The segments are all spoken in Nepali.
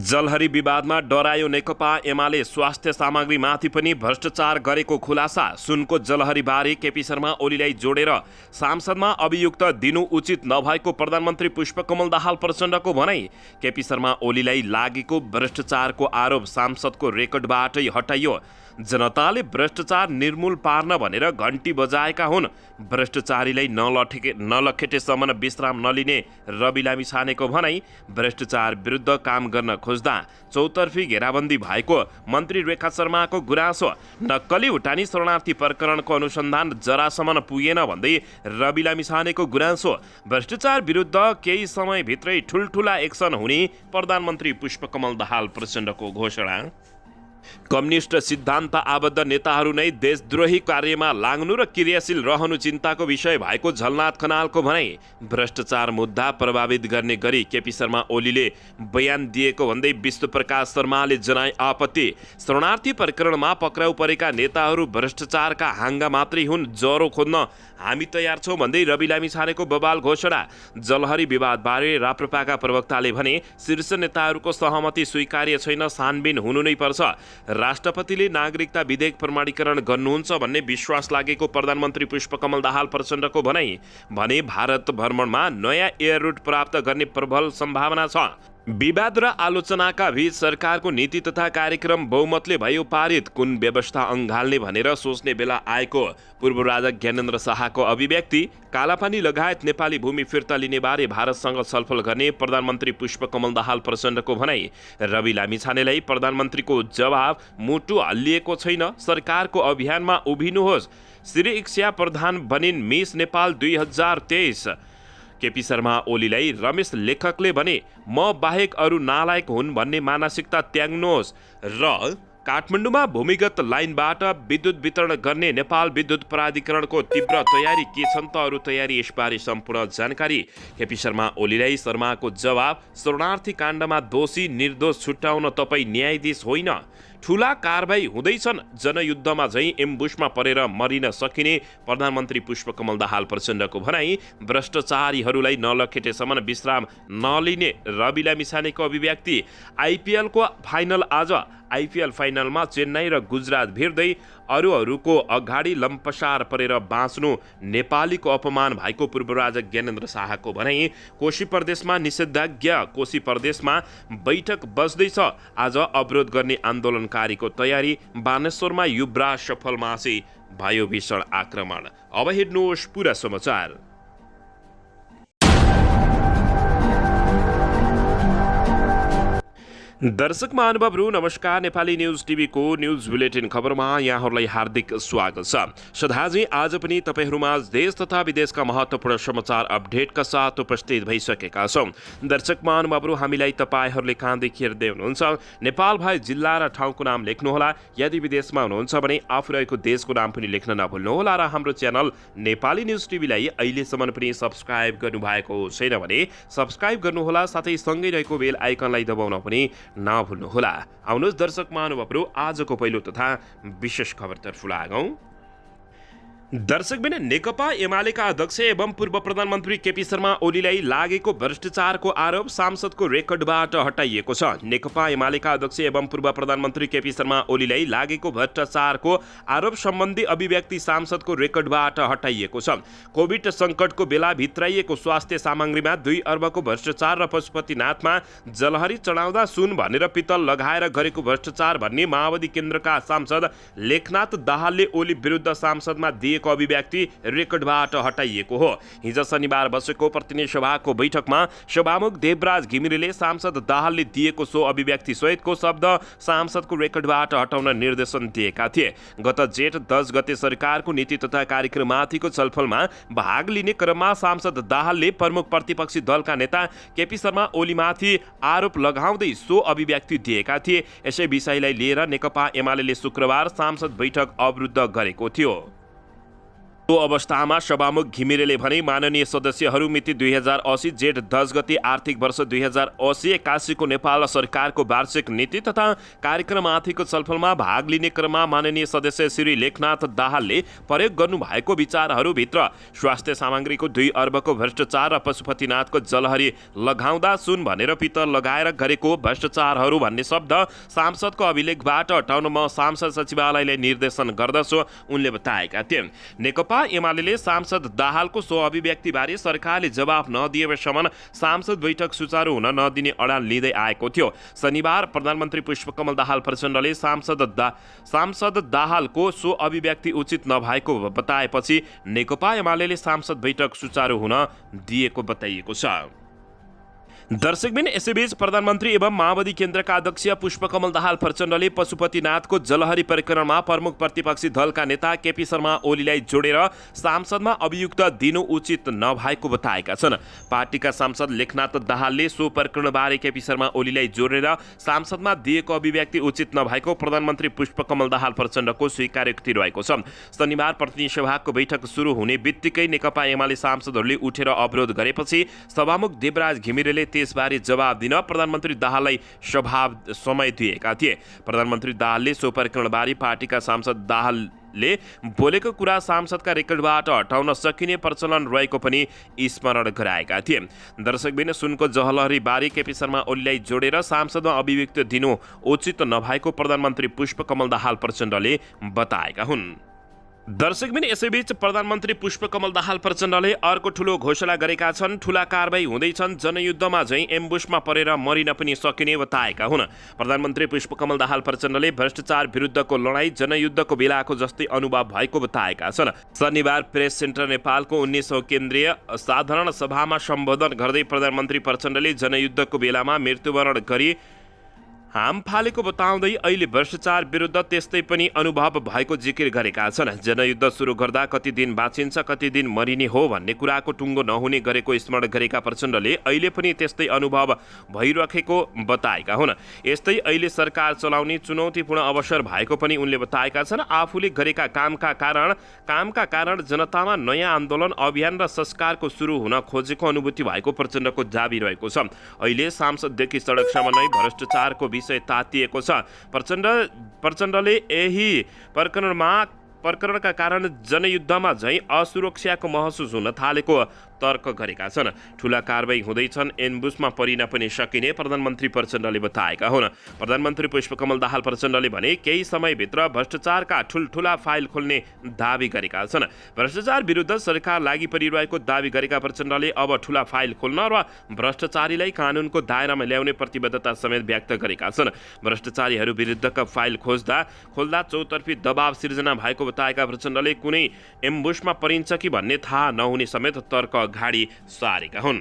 जलहरी विवादमा डरायो नेकपा एमाले स्वास्थ्य सामग्रीमाथि पनि भ्रष्टाचार गरेको खुलासा। सुनको जलहरीबारे केपी शर्मा ओलीलाई जोडेर सांसदमा अभियुक्त दिनु उचित नभएको प्रधानमन्त्री पुष्पकमल दाहाल प्रचण्डको भनाई। केपी शर्मा ओलीलाई लागेको भ्रष्टाचारको आरोप सांसदको रेकर्डबाटै हटाइयो। जनताले भ्रष्टाचार निर्मूल पार्न भनेर घन्टी बजाएका हुन्। भ्रष्टाचारीलाई नलखेटेसम्म विश्राम नलिने रवि लामिछानेको भनाई। भ्रष्टाचार विरुद्ध काम गर्न खोज्दा चौतर्फी घेराबन्दी भएको मन्त्री रेखा शर्माको गुनासो। नक्कली उठानी शरणार्थी प्रकरणको अनुसन्धान जरासम्म पुगेन भन्दै रवि लामिछानेको गुनासो। भ्रष्टाचार विरुद्ध केही समयभित्रै ठुल्ठुला एक्सन हुने प्रधानमन्त्री पुष्पकमल दाहाल प्रचण्डको घोषणा। कम्युनिस्ट सिद्धान्त आबद्ध नेताहरू नै देशद्रोही कार्यमा लाग्नु र क्रियाशील रहनु चिन्ताको विषय भएको झलनाथ खनालको भनाई। भ्रष्टाचार मुद्दा प्रभावित गर्ने गरी केपी शर्मा ओलीले बयान दिएको भन्दै विष्णुप्रकाश शर्माले जनाए आपत्ति। शरणार्थी प्रकरणमा पक्राउ परेका नेताहरू भ्रष्टाचारका हाँगा मात्रै हुन्, ज्वरो खोज्न हामी तयार छौँ भन्दै रवि लामिछानेको बवाल घोषणा। जलहरी विवादबारे राप्रपाका प्रवक्ताले भने शीर्ष नेताहरूको सहमति स्वीकार्य छैन, छानबिन हुनु नै पर्छ। राष्ट्रपतिले नागरिकता विधेयक प्रमाणीकरण गर्नुहुन्छ भन्ने विश्वास लागेको प्रधानमन्त्री पुष्पकमल दाहाल प्रचण्डको भनाई। भने भारत भ्रमणमा नयाँ एयर रुट प्राप्त गर्ने प्रबल सम्भावना छ। विवाद र आलोचनाका बीच सरकारको नीति तथा कार्यक्रम बहुमतले भयो पारित। कुन व्यवस्था अँगाल्ने भनेर सोच्ने बेला आएको पूर्व राजा ज्ञानेन्द्र शाहको अभिव्यक्ति। कालापानी लगायत नेपाली भूमि फिर्ता लिने बारे भारतसँग छलफल गर्ने प्रधानमन्त्री पुष्पकमल दाहाल प्रचण्डको भनाई। रवि लामिछानेलाई प्रधानमन्त्रीको जवाब मुटु हल्लिएको छैन, सरकारको अभियानमा उभिनुहोस्। श्री इक्ष्या प्रधान बनिन् मिस नेपाल 2023। केपी शर्मा ओलीलाई रमेश लेखकले भने म बाहेक अरू नालायक हुन् भन्ने मानसिकता त्याग्नुहोस् र काठमाडौँमा भूमिगत लाइनबाट विद्युत वितरण गर्ने नेपाल विद्युत प्राधिकरणको तीव्र तयारी के छन् त अरू तयारी, यसबारे सम्पूर्ण जानकारी। केपी शर्मा ओलीलाई शर्माको जवाब। शरणार्थी काण्डमा दोषी निर्दोष छुट्याउन तपाईँ न्यायाधीश होइन, ठुला कारबाही हुँदैछन्। जनयुद्धमा झैँ एम्बुसमा परेर मरिन सकिने प्रधानमन्त्री पुष्पकमल दाहाल प्रचण्डको भनाई। भ्रष्टाचारीहरूलाई नलखेटेसम्म विश्राम नलिने रवि लामिछानेको अभिव्यक्ति। आइपिएलको फाइनल आज। आइपिएल फाइनलमा चेन्नई र गुजरात भिड्दै अरूहरूको अगाडि लम्पसार परेर बाँच्नु नेपालीको अपमान भएको पूर्व राजा ज्ञानेन्द्र शाहको भनाई। कोशी प्रदेशमा निषेधाज्ञा। कोशी प्रदेशमा बैठक बस्दैछ। आज अवरोध गर्ने आन्दोलनकारीको तयारी। बानेश्वरमा युवराज सफलमासी भयो भीषण आक्रमण। अब हेर्नुहोस् पुरा समाचार। दर्शक महानुभावहरू नमस्कार। नेपाली न्युज टिभीको न्युज बुलेटिन खबरमा यहाँहरूलाई हार्दिक स्वागत छ। सदाझै आज पनि तपाईँहरूमा देश तथा विदेशका महत्त्वपूर्ण समाचार अपडेटका साथ उपस्थित भइसकेका छौँ। दर्शक महानुभावहरू, हामीलाई तपाईँहरूले कहाँदेखि हेर्दै हुनुहुन्छ नेपाल भए जिल्ला र ठाउँको नाम लेख्नुहोला। यदि विदेशमा हुनुहुन्छ भने आफू रहेको देशको नाम पनि लेख्न नभुल्नुहोला र हाम्रो च्यानल नेपाली न्युज टिभीलाई अहिलेसम्म पनि सब्सक्राइब गर्नुभएको छैन भने सब्सक्राइब गर्नुहोला, साथै सँगै रहेको बेल आइकनलाई दबाउन पनि नभुल्नुहोला। आउनुहोस् दर्शक महानुभावहरू, आजको पहिलो तथा विशेष खबरतर्फ लागौं। दर्शकबिन नेकपा एमालेका अध्यक्ष एवं पूर्व प्रधानमन्त्री केपी शर्मा ओलीलाई लागेको भ्रष्टाचारको आरोप सांसदको रेकर्डबाट हटाइएको छ। नेकपा एमालेका अध्यक्ष एवं पूर्व प्रधानमन्त्री केपी शर्मा ओलीलाई लागेको भ्रष्टाचारको आरोप सम्बन्धी अभिव्यक्ति सांसदको रेकर्डबाट हटाइएको छ। कोभिड सङ्कटको बेला भित्राइएको स्वास्थ्य सामग्रीमा 2 अर्बको भ्रष्टाचार र पशुपतिनाथमा जलहरी चढाउँदा सुन भनेर पित्तल लगाएर गरेको भ्रष्टाचार भन्ने माओवादी केन्द्रका सांसद लेखनाथ दाहालले ओली विरुद्ध सांसदमा दिए अभिव्यक्ति रेकर्डबाट हटाइएको हो। हिजो शनिबार बसेको प्रतिनिधि सभाको बैठकमा सभामुख देवराज घिमिरेले सांसद दाहालले दिएको सो अभिव्यक्ति सहितको शब्द सांसदको रेकर्डबाट हटाउन निर्देशन दिएका थिए। गत जेठ 10 गते सरकारको नीति तथा कार्यक्रममाथिको छलफलमा भाग लिने क्रममा सांसद दाहालले प्रमुख प्रतिपक्षी दलका नेता केपी शर्मा ओलीमाथि आरोप लगाउँदै सो अभिव्यक्ति दिएका थिए। यसै विषयलाई लिएर नेकपा एमालेले शुक्रबार सांसद बैठक अवरुद्ध गरेको थियो। त्यो अवस्थामा सभामुख घिमिरेले भने माननीय सदस्यहरू मिति 2080 जेठ 10 गते आर्थिक वर्ष 2080-81 को नेपाल सरकारको वार्षिक नीति तथा कार्यक्रममाथिको छलफलमा भाग लिने क्रममा माननीय सदस्य श्री लेखनाथ दाहालले प्रयोग गर्नुभएको विचारहरूभित्र स्वास्थ्य सामग्रीको 2 अर्बको भ्रष्टाचार र पशुपतिनाथको जलहरी लगाउँदा सुन भनेर पित्तल लगाएर गरेको भ्रष्टाचारहरू भन्ने शब्द सांसदको अभिलेखबाट हटाउन म सांसद सचिवालयले निर्देशन गर्दछु उनले बताएका थिए। नेकपा एमाले सांसद दाहालको सो अभिव्यक्तिबारे सरकारले जवाफ नदिएसम्म सांसद बैठक सुचारू हुन नदिने अडान लिँदै आएको थियो। शनिबार प्रधानमन्त्री पुष्पकमल दाहाल प्रचण्डले सांसद दाहालको सो अभिव्यक्ति उचित नभएको बताएपछि नेकपा एमाले सांसद बैठक सुचारू हुन दिएको बताइएको छ। दर्शकबिन यसैबीच प्रधानमन्त्री एवं माओवादी केन्द्रका अध्यक्ष पुष्पकमल दाहाल प्रचण्डले पशुपतिनाथको जलहरी प्रकरणमा प्रमुख प्रतिपक्षी दलका नेता केपी शर्मा ओलीलाई जोडेर सांसदमा अभियुक्त दिनु उचित नभएको बताएका छन्। पार्टीका सांसद लेखनाथ दाहालले सो प्रकरणबारे केपी शर्मा ओलीलाई जोडेर सांसदमा दिएको अभिव्यक्ति उचित नभएको प्रधानमन्त्री पुष्पकमल दाहाल प्रचण्डको स्वीकारोक्ति रहेको छ। शनिबार प्रतिनिधि सभाको बैठक सुरु हुने बित्तिकै नेकपा एमाले सांसदहरूले उठेर अवरोध गरेपछि सभामुख देवराज घिमिरेले त्यसबारे जवाब दिन प्रधानमन्त्री दाहाललाई समय दिएका थिए। प्रधानमन्त्री दाहालले सो प्रकरणबारे पार्टीका सांसद दाहालले बोलेको कुरा सांसदका रेकर्डबाट हटाउन सकिने प्रचलन रहेको पनि स्मरण गराएका थिए। दर्शकबिन सुनको जलहरी बारे केपी शर्मा ओलीलाई जोडेर सांसदमा अभिव्यक्ति दिनु उचित नभएको प्रधानमन्त्री पुष्पकमल दाहाल प्रचण्डले बताएका हुन्। दर्शकबिन यसैबीच प्रधानमन्त्री पुष्पकमल दाहाल प्रचण्डले अर्को ठूलो घोषणा गरेका छन्। ठूला कारबाही हुँदैछन्, जनयुद्धमा झैं एम्बुसमा परेर मरिन पनि सकिने बताएका हुन्। प्रधानमन्त्री पुष्पकमल दाहाल प्रचण्डले भ्रष्टाचार विरुद्धको लडाईँ जनयुद्धको बेलाको जस्तै अनुभव भएको बताएका छन्। शनिबार प्रेस सेन्टर नेपालको 19औं केन्द्रीय साधारण सभामा सम्बोधन गर्दै प्रधानमन्त्री प्रचण्डले जनयुद्धको बेलामा मृत्युवरण गरी हाम फालेको बताउँदै अहिले भ्रष्टाचार विरुद्ध त्यस्तै पनि अनुभव भएको जिकिर गरेका छन्। जनयुद्ध सुरु गर्दा कति दिन बाँचिन्छ कति दिन मरिने हो भन्ने कुराको टुङ्गो नहुने गरेको स्मरण गरेका प्रचण्डले अहिले पनि त्यस्तै अनुभव भइरहेको बताएका हुन्। यस्तै अहिले सरकार चलाउने चुनौतीपूर्ण अवसर भएको पनि उनले बताएका छन्। आफूले गरेका कामका कारण जनतामा नयाँ आन्दोलन अभियान र संस्कारको सुरु हुन खोजेको अनुभूति भएको प्रचण्डको दाबी रहेको छ। अहिले सांसददेखि सडकसम्म नै भ्रष्टाचारको विषय तातिएको छ। प्रचण्डले यही प्रकरणका कारण जनयुद्धमा झैं असुरक्षाको महसुस हुन थालेको तर्क गरेका छन्। ठूला कारबाही हुँदैछन्, एम्बुसमा परिन पनि सकिने प्रधानमन्त्री प्रचण्डले बताएका हुन्। प्रधानमन्त्री पुष्पकमल दाहाल प्रचण्डले भने केही समयभित्र भ्रष्टाचारका ठूल्ठूला फाइल खोल्ने दावी गरेका छन्। भ्रष्टाचार विरुद्ध सरकार लागि परिरहेको दावी गरेका प्रचण्डले अब ठूला फाइल खोल्न र भ्रष्टाचारीलाई कानुनको दायरामा ल्याउने प्रतिबद्धता समेत व्यक्त गरेका छन्। भ्रष्टाचारीहरू विरुद्धका फाइल खोल्दा चौतर्फी दबाव सिर्जना भएको बताएका प्रचण्डले कुनै एम्बुसमा परिन्छ कि भन्ने थाहा नहुने समेत तर्क गाडी सारेका हुन्।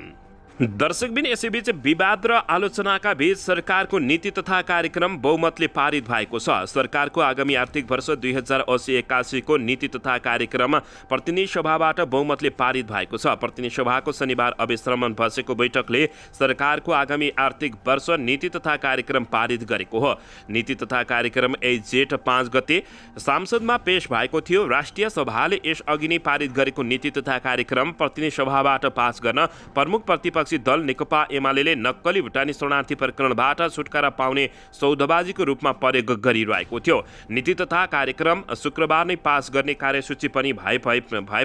दर्शकबिन यसैबीच विवाद र आलोचनाका बीच सरकारको नीति तथा कार्यक्रम बहुमतले पारित भएको छ। सरकारको आगामी आर्थिक वर्ष 2080-81 को नीति तथा कार्यक्रम प्रतिनिधि सभाबाट बहुमतले पारित भएको छ। प्रतिनिधि सभाको शनिबार अभिश्रमण बसेको बैठकले सरकारको आगामी आर्थिक वर्ष नीति तथा कार्यक्रम पारित गरेको हो। नीति तथा कार्यक्रम जेठ 5 गते संसदमा पेश भएको थियो। राष्ट्रिय सभाले यसअघि नै पारित गरेको नीति तथा कार्यक्रम प्रतिनिधि सभाबाट पास गर्न प्रमुख प्रतिपक्ष दल नेकपा एमाले नक्कली भुटानी शरणार्थी प्रकरणबाट छुटकारा पाउने सौदाबाजीको रूपमा प्रयोग गरिरहेको थियो। नीति तथा कार्यक्रम शुक्रबार नै पास गर्ने कार्यसूची पनि भए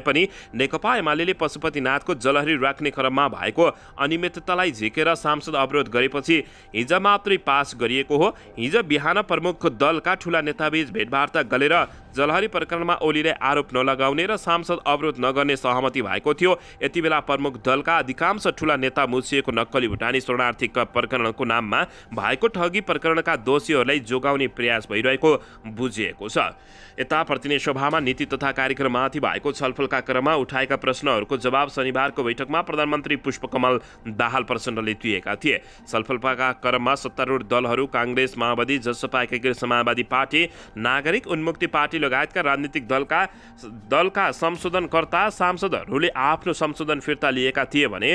पनि नेकपा एमाले पशुपतिनाथको जलहरी राख्ने क्रममा भएको अनियमिततालाई झिकेर सांसद अवरोध गरेपछि हिजो मात्रै पास गरिएको हो। हिजो बिहान प्रमुख दलका ठूला नेताबीच भेटवार्ता गरेर जलहरी प्रकरणमा ओलीलाई आरोप नलगाउने र सांसद अवरोध नगर्ने सहमति भएको थियो। यति बेला प्रमुख दलका अधिकांश ठूला नेता मुछिएको नक्कली भुटानी शरणार्थी प्रकरणको नाममा भएको ठगी प्रकरणका दोषीहरूलाई जोगाउने प्रयास भइरहेको बुझिएको छ। यता प्रतिनिधि सभामा नीति तथा कार्यक्रममाथि भएको छलफलका क्रममा उठाएका प्रश्नहरूको जवाब शनिबारको बैठकमा प्रधानमन्त्री पुष्पकमल दाहाल प्रचण्डले दिएका थिए। छलफलका क्रममा सत्तारूढ दलहरू कांग्रेस, माओवादी, जसपा, एकीकृत समाजवादी पार्टी, नागरिक उन्मुक्ति पार्टी लगायतका राजनीतिक दलका संशोधनकर्ता सांसदहरूले आफ्नो संशोधन फिर्ता लिएका थिए भने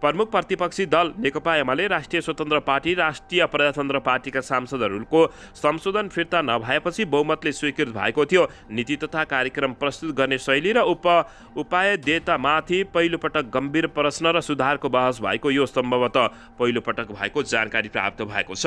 प्रमुख प्रतिपक्षी दल नेकपा एमाले, राष्ट्रिय स्वतन्त्र पार्टी, राष्ट्रिय प्रजातन्त्र पार्टीका सांसदहरूको संशोधन फिर्ता नभएपछि बहुमतले स्वीकृत भएको थियो। नीति तथा कार्यक्रम प्रस्तुत गर्ने शैली र उपायदेतामाथि पहिलोपटक गम्भीर प्रश्न र सुधारको बहस भएको यो सम्भवतः पहिलोपटक भएको जानकारी प्राप्त भएको छ।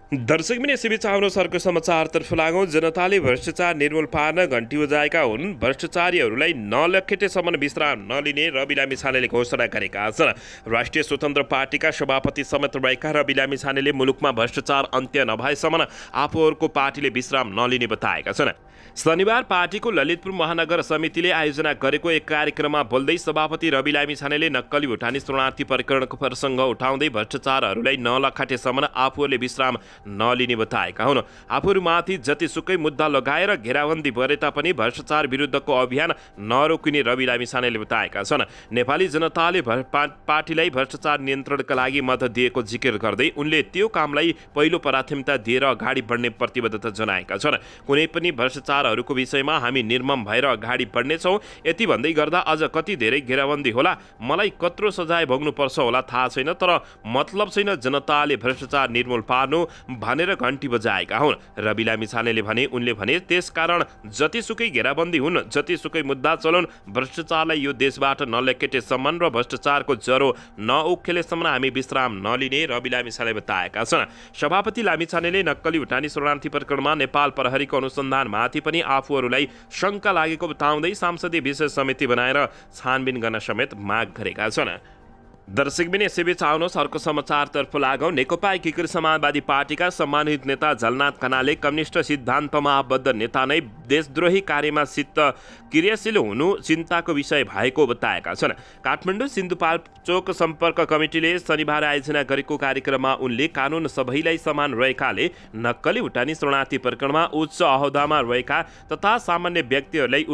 दर्शकबिन यसैबीच आउनुहोस् अर्को समाचारतर्फ लागौँ। जनताले भ्रष्टाचार निर्मूल पार्न घन्टी बजाएका हुन्। भ्रष्टाचारीहरूलाई नलखेटेसम्म विश्राम नलिने रवि लामिछानेले घोषणा गरेका छन्। राष्ट्रिय स्वतन्त्र पार्टीका सभापति समेत रहेका रवि लामिछानेले मुलुकमा भ्रष्टाचार अन्त्य नभएसम्म आफूहरूको पार्टीले विश्राम नलिने बताएका छन्। शनिबार पार्टीको ललितपुर महानगर समितिले आयोजना गरेको एक कार्यक्रममा बोल्दै सभापति रवि लामिछानेले नक्कली भुटानी शरणार्थी प्रकरणको प्रसङ्ग उठाउँदै भ्रष्टाचारहरूलाई नलखाटेसम्म आफूहरूले विश्राम नलिने बताएका हुन्। आफूहरूमाथि जतिसुकै मुद्दा लगाएर घेराबन्दी गरे तापनि भ्रष्टाचार विरुद्धको अभियान नरोकिने रवि लामिछानेले बताएका छन्। नेपाली जनताले पार्टीलाई भ्रष्टाचार नियन्त्रणका लागि मत दिएको जिकिर गर्दै उनले त्यो कामलाई पहिलो प्राथमिकता दिएर अगाडि बढ्ने प्रतिबद्धता जनाएका छन्। कुनै पनि भ्रष्टाचारहरूको विषयमा हामी निर्मम भएर अगाडि बढ्नेछौँ। यति भन्दै गर्दा अझ कति धेरै घेराबन्दी होला, मलाई कत्रो सजाय भोग्नुपर्छ होला थाहा छैन, तर मतलब छैन जनताले भ्रष्टाचार निर्मूल पार्नु भनेर घन्टी बजाएका हुन्। रवि लामिछानेले भने उनले भने त्यसकारण जतिसुकै घेराबन्दी हुन्, जतिसुकै मुद्दा चलाउन्, भ्रष्टाचारलाई यो देशबाट नलखेटेसम्म र भ्रष्टाचारको जरो नउखेलेसम्म हामी विश्राम नलिने रवि लामिछानेले बताएका छन्। सभापति लामिछानेले नक्कली भुटानी शरणार्थी प्रकरणमा नेपाल प्रहरीको अनुसन्धानमाथि पनि आफूहरूलाई शङ्का लागेको बताउँदै संसदीय विशेष समिति बनाएर छानबिन गर्न समेत माग गरेका छन्। दर्शकबिन यसैबीच आउनुहोस् अर्को समाचारतर्फ लागौँ। नेकपा एकीकृत समाजवादी पार्टीका सम्मानित नेता झलनाथ खनालले कम्युनिस्ट सिद्धान्तमा आबद्ध नेता नै देशद्रोही कार्यमा क्रियाशील हुनु चिन्ताको विषय भएको बताएका छन्। काठमाडौँ सिन्धुपाल्चोक सम्पर्क कमिटीले शनिबार आयोजना गरेको कार्यक्रममा उनले कानुन सबैलाई समान रहेकाले नक्कली भुटानी शरणार्थी प्रकरणमा उच्च अहोदामा रहेका तथा सामान्य व्यक्तिहरूलाई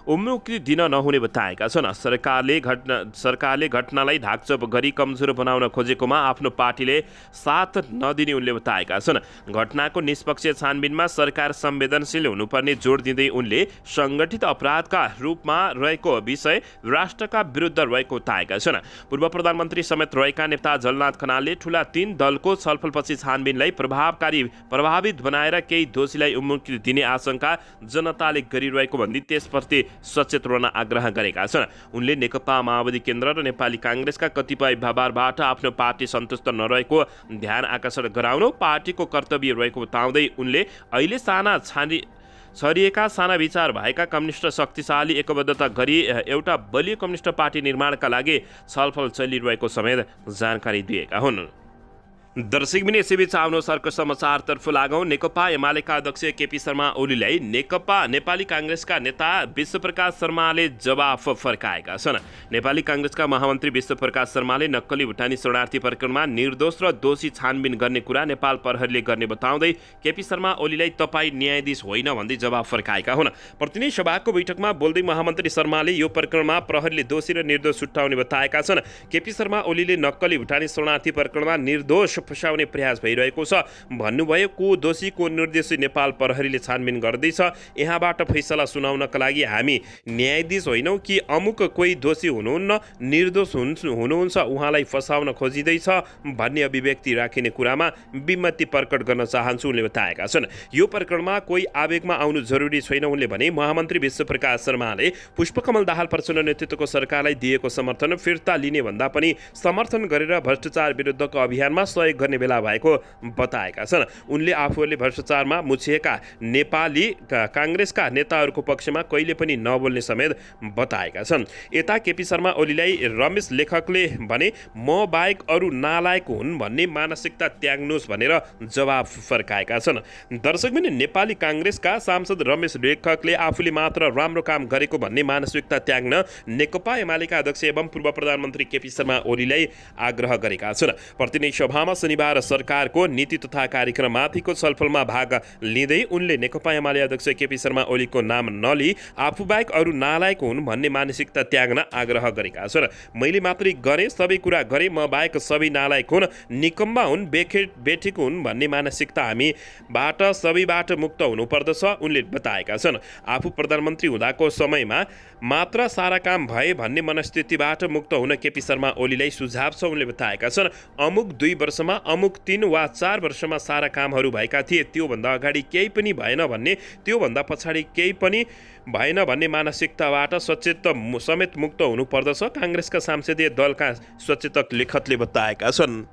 उन्मुक्ति दिन नहुने बताएका छन्। सरकारले घटनालाई ढाकछोप गरी कमजोर बनाउन खोजेकोमा आफ्नो पार्टीले साथ नदिने उनले बताएका छन्। घटनाको निष्पक्ष छानबिनमा सरकार संवेदनशील हुनुपर्ने जोड दिँदै उनले संगठित अपराधका रूपमा रहेको विषय राष्ट्रका विरुद्ध रहेको बताएका छन्। पूर्व प्रधानमन्त्री समेत रहेका नेता झलनाथ खनालले ठूला 3 दलको छलफलपछि छानबिनलाई प्रभावित बनाएर केही दोषीलाई उन्मुक्ति दिने आशंका जनताले गरिरहेको भन्दै त्यसप्रति सचेत रहन आग्रह गरेका छन्। उनले नेकपा माओवादी केन्द्र र नेपाली काङ्ग्रेसका कतिपय व्यवहारबाट आफ्नो पार्टी सन्तुष्ट नरहेको ध्यान आकर्षण गराउनु पार्टीको कर्तव्य रहेको बताउँदै उनले अहिले छरिएका साना विचार भएका कम्युनिस्ट शक्तिशाली एकबद्धता गरी एउटा बलियो कम्युनिस्ट पार्टी निर्माणका लागि छलफल चलिरहेको समेत जानकारी दिएका हुन्। दर्शकबिन यसैबीच आउनुहोस् अर्को समाचारतर्फ लागौँ। नेकपा एमालेका अध्यक्ष केपी शर्मा ओलीलाई नेपाली काङ्ग्रेसका नेता विश्वप्रकाश शर्माले जवाफ फर्काएका छन्। नेपाली काङ्ग्रेसका महामन्त्री विश्वप्रकाश शर्माले नक्कली भुटानी शरणार्थी प्रकरणमा निर्दोष र दोषी छानबिन गर्ने कुरा नेपाल प्रहरीले गर्ने बताउँदै केपी शर्मा ओलीलाई तपाईँ न्यायाधीश होइन भन्दै जवाफ फर्काएका हुन्। प्रतिनिधि सभाको बैठकमा बोल्दै महामन्त्री शर्माले यो प्रकरणमा प्रहरीले दोषी र निर्दोष छुट्याउने बताएका छन्। केपी शर्मा ओलीले नक्कली भुटानी शरणार्थी प्रकरणमा निर्दोष फसाउने प्रयास भइरहेको छ भन्नुभयो। को दोषी को निर्दोषी नेपाल प्रहरीले छानबिन गर्दैछ। यहाँबाट फैसला सुनाउनका लागि हामी न्यायाधीश होइनौँ कि अमुक कोही दोषी हुनुहुन्न, निर्दोष हुनुहुन्छ, उहाँलाई फसाउन खोजिँदैछ भन्ने अभिव्यक्ति राखिने कुरामा विमति प्रकट गर्न चाहन्छु उनले बताएका छन्। यो प्रकरणमा कोही आवेगमा आउनु जरुरी छैन उनले भने। महामन्त्री विश्वप्रकाश शर्माले पुष्पकमल दाहाल प्रचण्ड नेतृत्वको सरकारलाई दिएको समर्थन फिर्ता लिने भन्दा पनि समर्थन गरेर भ्रष्टाचार विरुद्धको अभियानमा सहयोग गर्ने बेला भएको बताएका छन्। उनले आफूहरूले भ्रष्टाचारमा मुछिएका नेपाली काङ्ग्रेसका नेताहरूको पक्षमा कहिले पनि नबोल्ने समेत बताएका छन्। यता केपी शर्मा ओलीलाई रमेश लेखकले भने म बाहेक अरू नालायक हुन् भन्ने मानसिकता त्याग्नुहोस् भनेर जवाफ फर्काएका छन्। दर्शकबिन नेपाली काङ्ग्रेसका सांसद रमेश लेखकले आफूले मात्र राम्रो काम गरेको भन्ने मानसिकता त्याग्न नेकपा एमालेका अध्यक्ष एवं पूर्व प्रधानमन्त्री केपी शर्मा ओलीलाई आग्रह गरेका छन्। प्रतिनिधि सभामा शनिबार सरकारको नीति तथा कार्यक्रममाथिको छलफलमा भाग लिँदै उनले नेकपा एमाले अध्यक्ष केपी शर्मा ओलीको नाम नलिई आफूबाहेक अरू नालायक हुन् भन्ने मानसिकता त्याग्न आग्रह गरेका छन्। मैले मात्रै गरेँ, सबै कुरा गरेँ, म बाहेक सबै नालायक हुन्, निकम्मा हुन्, बेठिक हुन् भन्ने मानसिकता हामीबाट सबैबाट मुक्त हुनुपर्दछ उनले बताएका छन्। आफू प्रधानमन्त्री हुँदाको समयमा मात्र सारा काम भए भन्ने मनस्थितिबाट मुक्त हुन केपी शर्मा ओलीलाई सुझाव छ उनले बताएका छन्। अमुक 2 वर्षमा, अमुक 3 वा 4 वर्षमा सारा कामहरू भएका थिए, त्योभन्दा अगाडि केही पनि भएन भन्ने, त्योभन्दा पछाडि केही पनि भएन भन्ने मानसिकताबाट सचेत समेत मुक्त हुनुपर्दछ काङ्ग्रेसका संसदीय दलका सचेतक लेखकले बताएका छन्।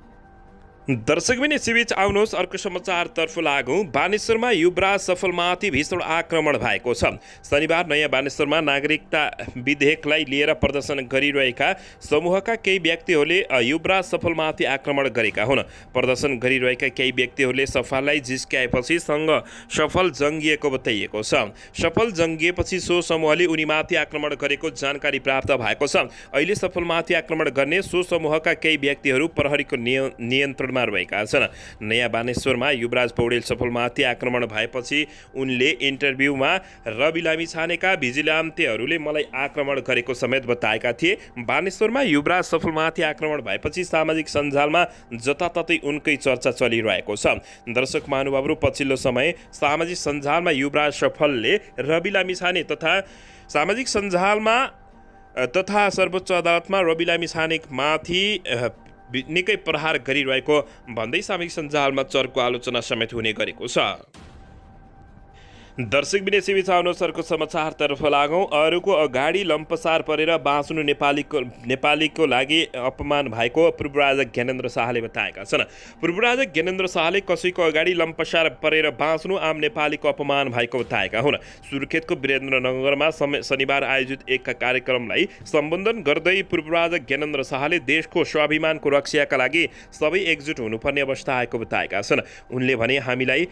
दर्शकबिन सिबिच आउनुहोस् अर्को समाचारतर्फ लागौँ। बानेश्वरमा युवराज सफलमाथि भीषण आक्रमण भएको छ। शनिबार नयाँ बानेश्वरमा नागरिकता विधेयकलाई लिएर प्रदर्शन गरिरहेका समूहका केही व्यक्तिहरूले युवराज सफलमाथि आक्रमण गरेका हुन्। प्रदर्शन गरिरहेका केही व्यक्तिहरूले सफललाई जिस्क्याएपछि सफल जङ्गिएको बताइएको छ। सफल जङ्गिएपछि सो समूहले उनीमाथि आक्रमण गरेको जानकारी प्राप्त भएको छ। अहिले सफलमाथि आक्रमण गर्ने सो समूहका केही व्यक्तिहरू प्रहरीको नियन्त्रण रहेका छन्। नयाँ बानेश्वरमा युवराज पौडेल सफलमाथि आक्रमण भएपछि उनले इन्टरभ्यूमा रवि लामिछानेका भिजिलान्तेहरूले मलाई आक्रमण गरेको समेत बताएका थिए। बानेश्वरमा युवराज सफलमाथि आक्रमण भएपछि सामाजिक सञ्जालमा जताततै उनकै चर्चा चलिरहेको छ। दर्शक महानुभावहरू, पछिल्लो समय सामाजिक सञ्जालमा युवराज सफलले रवि लामिछाने तथा सामाजिक सञ्जालमा तथा सर्वोच्च अदालतमा रवि लामिछानेमाथि निकै प्रहार गरिरहेको भन्दै सामाजिक सञ्जालमा चर्को आलोचना समेत हुने गरेको छ। दर्शक विदेशी अनुसारको समाचारतर्फ लागौँ। अरूको अगाडि लम्पसार परेर बाँच्नु नेपालीको लागि अपमान भएको पूर्व राजा ज्ञानेन्द्र शाहले बताएका छन्। पूर्व राजा ज्ञानेन्द्र शाहले कसैको अगाडि लम्पसार परेर बाँच्नु आम नेपालीको अपमान भएको बताएका हुन्। सुर्खेतको वीरेन्द्रनगरमा शनिबार आयोजित एक कार्यक्रमलाई सम्बोधन गर्दै पूर्व राजा ज्ञानेन्द्र शाहले देशको स्वाभिमानको रक्षाका लागि सबै एकजुट हुनुपर्ने अवस्था आएको बताएका छन्। उनले भने हामीलाई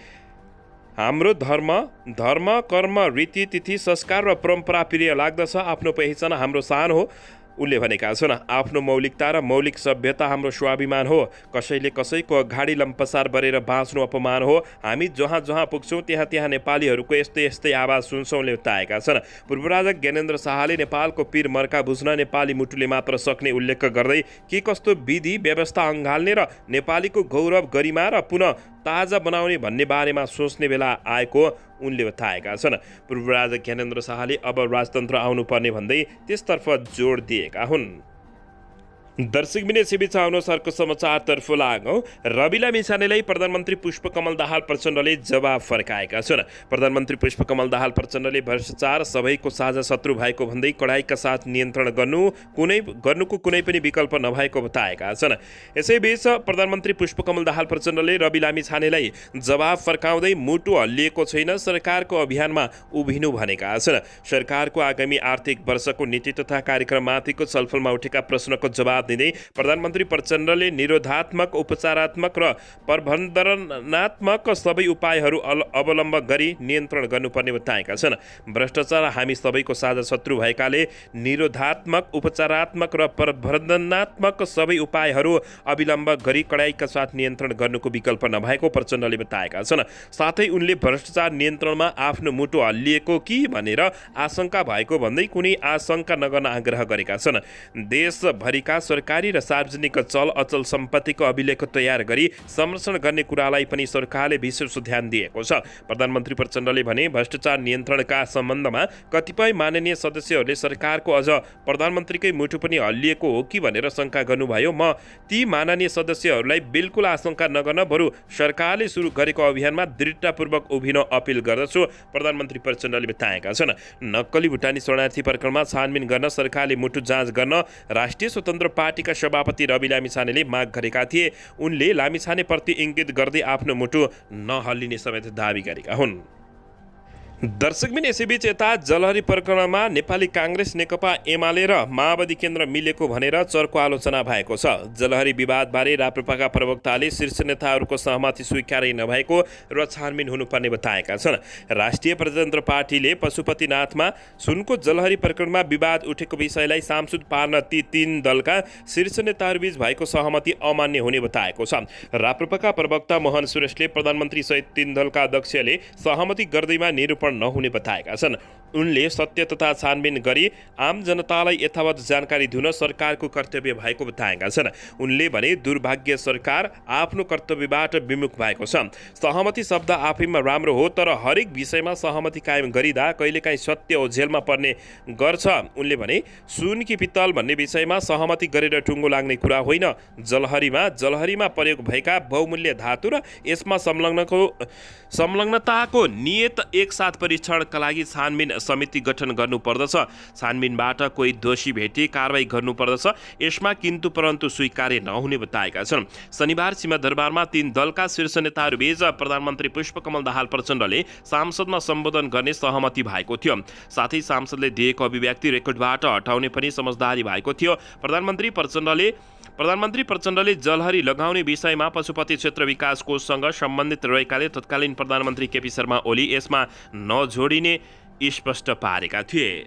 हाम्रो धर्म कर्म रीति तिथि संस्कार र परम्परा प्रिय लाग्दछ। आफ्नो पहिचान हाम्रो शान हो उनले भनेका छन्। आफ्नो मौलिकता र मौलिक सभ्यता हाम्रो स्वाभिमान हो। कसैले कसैको अगाडि लम्पसार गरेर बाँच्नु अपमान हो। हामी जहाँ जहाँ पुग्छौँ त्यहाँ त्यहाँ नेपालीहरूको यस्तै आवाज सुन्छौँ उनले बताएका छन्। पूर्व राजा ज्ञानेन्द्र शाहले नेपालको पीर मर्का बुझ्न नेपाली मुटुले मात्र सक्ने उल्लेख गर्दै के कस्तो विधि व्यवस्था अँगाल्ने र नेपालीको गौरव गरिमा र पुनः ताजा बनाउने भन्ने बारेमा सोच्ने बेला आएको उनले बताएका छन्। पूर्व राजा ज्ञानेन्द्र शाहले अब राजतन्त्र आउनुपर्ने भन्दै त्यसतर्फ जोड दिएका हुन्। दर्शक बिनेसिबिच अनुसारको समाचारतर्फ लागौँ। रवि लामिछानेलाई प्रधानमन्त्री पुष्पकमल दाहाल प्रचण्डले जवाब फर्काएका छन्। प्रधानमन्त्री पुष्पकमल दाहाल प्रचण्डले भ्रष्टाचार सबैको साझा शत्रु भएको भन्दै कडाइका साथ नियन्त्रण गर्नुको कुनै पनि विकल्प नभएको बताएका छन्। यसैबीच प्रधानमन्त्री पुष्पकमल दाहाल प्रचण्डले रवि लामिछानेलाई जवाब फर्काउँदै मुटु हल्लिएको छैन, सरकारको अभियानमा उभिनु भनेका छन्। सरकारको आगामी आर्थिक वर्षको नीति तथा कार्यक्रममाथिको छलफलमा उठेका प्रश्नको जवाब दिँदै प्रधानमन्त्री प्रचण्डले निरोधात्मक, उपचारात्मक र प्रबन्धनात्मक सबै उपायहरू अवलम्बन गरी नियन्त्रण गर्नुपर्ने बताएका छन्। भ्रष्टाचार हामी सबैको साझा शत्रु भएकाले निरोधात्मक, उपचारात्मक र प्रबन्धनात्मक सबै उपायहरू अवलम्बन गरी कडाइका साथ नियन्त्रण गर्नुको विकल्प नभएको प्रचण्डले बताएका छन्। साथै उनले भ्रष्टाचार नियन्त्रणमा आफ्नो मुटु हल्लिएको कि भनेर आशंका भएको भन्दै कुनै आशंका नगर्न आग्रह गरेका छन्। देशभरिका सरकारी र सार्वजनिक चल अचल सम्पत्तिको अभिलेख तयार गरी संरक्षण गर्ने कुरालाई पनि सरकारले विशेष ध्यान दिएको छ। प्रधानमन्त्री प्रचण्डले भने भ्रष्टाचार नियन्त्रणका सम्बन्धमा कतिपय माननीय सदस्यहरूले सरकारको अझ प्रधानमन्त्रीकै मुटु पनि हल्लिएको हो कि भनेर शङ्का गर्नुभयो। म ती माननीय सदस्यहरूलाई बिल्कुल आशंका नगर्न बरु सरकारले सुरु गरेको अभियानमा दृढतापूर्वक उभिन अपिल गर्दछु प्रधानमन्त्री प्रचण्डले बताएका छन्। नक्कली भुटानी शरणार्थी प्रकरणमा छानबिन गर्न सरकारले मुटु जाँच गर्न राष्ट्रिय स्वतन्त्र पार्टीका सभापति रवि लामिछानेले माग गरेका थिए। उनले लामिछानेप्रति इङ्गित गर्दै आफ्नो मुटु नहल्लिने समेत दावी गरेका हुन्। दर्शकबिन यसैबीच यता जलहरी प्रकरणमा नेपाली काङ्ग्रेस नेकपा एमाले र माओवादी केन्द्र मिलेको भनेर चर्को आलोचना भएको छ। जलहरी विवादबारे राप्रपाका प्रवक्ताले शीर्ष नेताहरूको सहमति स्वीकार्य नभएको र छानबिन हुनुपर्ने बताएका छन्। राष्ट्रिय प्रजातन्त्र पार्टीले पशुपतिनाथमा सुनको जलहरी प्रकरणमा विवाद उठेको विषयलाई सांसद पार्न ती तीन दलका शीर्ष नेताहरूबीच भएको सहमति अमान्य हुने बताएको छ। राप्रपाका प्रवक्ता मोहन सुरेशले प्रधानमन्त्री सहित तीन दलका अध्यक्षले सहमति गर्दैमा निरूपण नहुने बताएका छन्। उनले सत्य तथा छानबिन गरी आम जनतालाई यथावत जानकारी दिउन सरकारको कर्तव्य भएको बताएका छन्। उनले भने दुर्भाग्य सरकार आफ्नो कर्तव्यबाट विमुख भएको छ। सहमति शब्द आफैमा राम्रो हो, तर हरेक विषयमा सहमति कायम गरिँदा कहिलेकाहीँ सत्य ओझेलमा पर्ने गर्छ। उनले भने सुन कि पित्तल भन्ने विषयमा सहमति गरेर टुङ्गो लाग्ने कुरा होइन। जलहरीमा प्रयोग भएका बहुमूल्य धातु र यसमा संलग्नताको नियत एकसाथ परीक्षणका लागि छानबिन समिति गठन गर्नुपर्दछ। छानबिनबाट कोही दोषी भेटे कारवाही गर्नुपर्दछ। यसमा किन्तु परन्तु स्वीकार्य नहुने बताएका छन्। शनिबार सिंहदरबारमा तीन दलका शीर्ष नेताहरूबीच प्रधानमन्त्री पुष्पकमल दाहाल प्रचण्डले सांसदमा सम्बोधन गर्ने सहमति भएको थियो। साथै सांसदले दिएको अभिव्यक्ति रेकर्डबाट हटाउने पनि समझदारी भएको थियो। प्रधानमन्त्री प्रचण्डले जलहरी लगाउने विषयमा पशुपति क्षेत्र विकास कोषसँग सम्बन्धित रहेकाले तत्कालीन प्रधानमन्त्री केपी शर्मा ओली यसमा नजोडिने स्पष्ट पारेका थिए।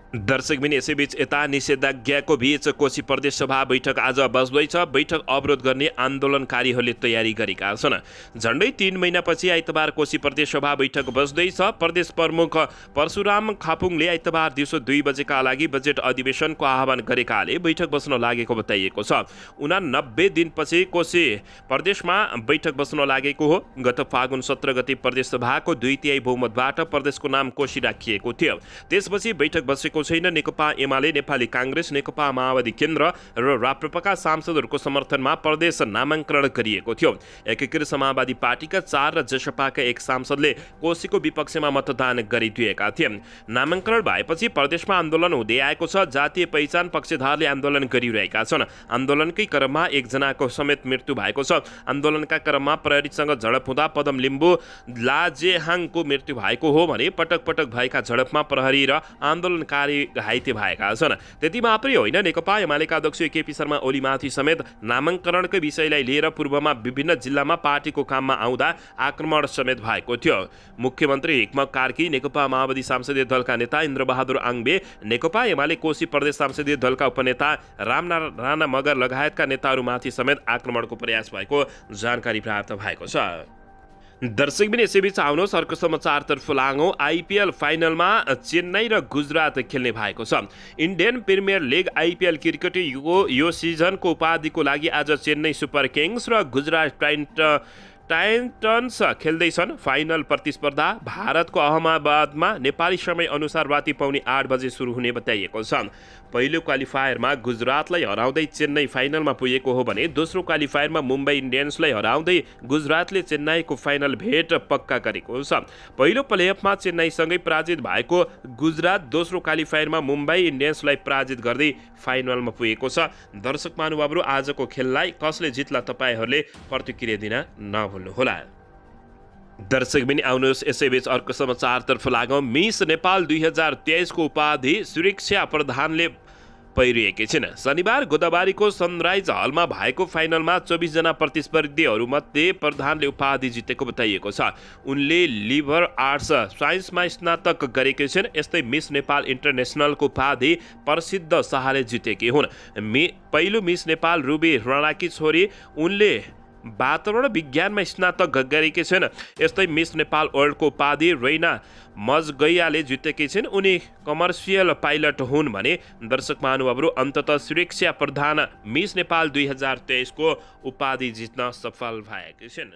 दर्शकबिन यसैबीच यता निषेधाज्ञाको बीच कोशी प्रदेश सभा बैठक आज बस्दैछ। बैठक अवरोध गर्ने आन्दोलनकारीहरूले तयारी गरेका छन्। झण्डै 3 महिनापछि आइतबार कोशी प्रदेश सभा बैठक बस्दैछ। प्रदेश प्रमुख परशुराम खापुङले आइतबार दिउँसो 2 बजेका लागि बजेट अधिवेशनको आह्वान गरेकाले बैठक बस्न लागेको बताइएको छ। 89 दिनपछि कोशी प्रदेशमा बैठक बस्न लागेको हो। गत फागुन 17 गते प्रदेश सभाको 2/3 बहुमतबाट प्रदेशको नाम कोशी राखिएको थियो। त्यसपछि बैठक बसेको छैन। नेकपा एमाले, नेपाली काङ्ग्रेस, नेकपा माओवादी केन्द्र र राप्रपाका सांसदहरूको समर्थनमा प्रदेश नामाङ्करण गरिएको थियो। एकीकृत समाजवादी पार्टीका 4 र जसपाका 1 सांसदले कोशीको विपक्षमा मतदान गरिदिएका थिए। नामाङ्करण भएपछि प्रदेशमा आन्दोलन हुँदै आएको छ। जातीय पहिचान पक्षधरले आन्दोलन गरिरहेका छन्। आन्दोलनकै क्रममा 1 जनाको समेत मृत्यु भएको छ। आन्दोलनका क्रममा प्रहरीसँग झडप हुँदा पदम लिम्बू लाजेहाङको मृत्यु भएको हो भने पटक पटक भएका झडपमा प्रहरी र आन्दोलनकारी घाइते भएका छन्। त्यति मात्रै होइन, नेकपा एमालेका अध्यक्ष केपी शर्मा ओलीमाथि समेत नामाङ्करणकै विषयलाई लिएर पूर्वमा विभिन्न जिल्लामा पार्टीको काममा आउँदा आक्रमण समेत भएको थियो। मुख्यमन्त्री हिक्मत कार्की, नेकपा माओवादी संसदीय दलका नेता इन्द्रबहादुर आङ्बे, नेकपा एमाले कोशी प्रदेश संसदीय दलका उपनेता राणा मगर लगायतका नेताहरूमाथि समेत आक्रमणको प्रयास भएको जानकारी प्राप्त भएको छ। दर्शकबिन यसैबीच आउनुहोस् अर्को समाचारतर्फ लागौँ। आइपिएल फाइनलमा चेन्नई र गुजरात खेल्ने भएको छ। इन्डियन प्रिमियर लिग आइपिएल क्रिकेटको यो सिजनको उपाधिको लागि आज चेन्नई सुपर किङ्स र गुजरात टाइटन्स खेल्दैछन्। फाइनल प्रतिस्पर्धा भारतको अहमदाबादमा नेपाली समय अनुसार राति 8:15 बजे सुरु हुने बताइएको छ। पहिलो क्वालिफायरमा गुजरातलाई हराउँदै चेन्नई फाइनलमा पुगेको हो भने दोस्रो क्वालिफायरमा मुम्बई इन्डियन्सलाई हराउँदै गुजरातले चेन्नईको फाइनल भेट पक्का गरेको छ। पहिलो प्लेअफमा चेन्नईसँगै पराजित भएको गुजरात दोस्रो क्वालिफायरमा मुम्बई इन्डियन्सलाई पराजित गर्दै फाइनलमा पुगेको छ। दर्शक महानुभावहरू, आजको खेललाई कसले जित्ला तपाईँहरूले प्रतिक्रिया दिन नभुल्नुहोला। दर्शकबिन आउनुहोस् यसैबीच अर्को समाचारतर्फ लागौँ। मिस नेपाल 2023 को उपाधि सुरक्षा प्रधानले पाइरहेकी छिन्। शनिबार गोदावरीको सनराइज हलमा भएको फाइनलमा 24 जना प्रतिस्पर्धीहरूमध्ये प्रधानले उपाधि जितेको बताइएको छ। उनले लिबर आर्ट्स साइन्समा स्नातक गरेकी छिन्। यस्तै मिस नेपाल इन्टरनेसनलको उपाधि प्रसिद्ध शाहले जितेकी हुन्। पहिलो मिस नेपाल रुबी राणाकी छोरी, उनले वातावरण विज्ञानमा स्नातक गरेकी छिन्। यस्तै मिस नेपाल वर्ल्डको उपाधि रैना मजगैयाले जितेकी छिन्। उनी कमर्सियल पाइलट हुन् भने दर्शक महानुभावहरू अन्ततः सुरक्षा प्रधान मिस नेपाल 2023 को उपाधि जित्न सफल भएकी छिन्।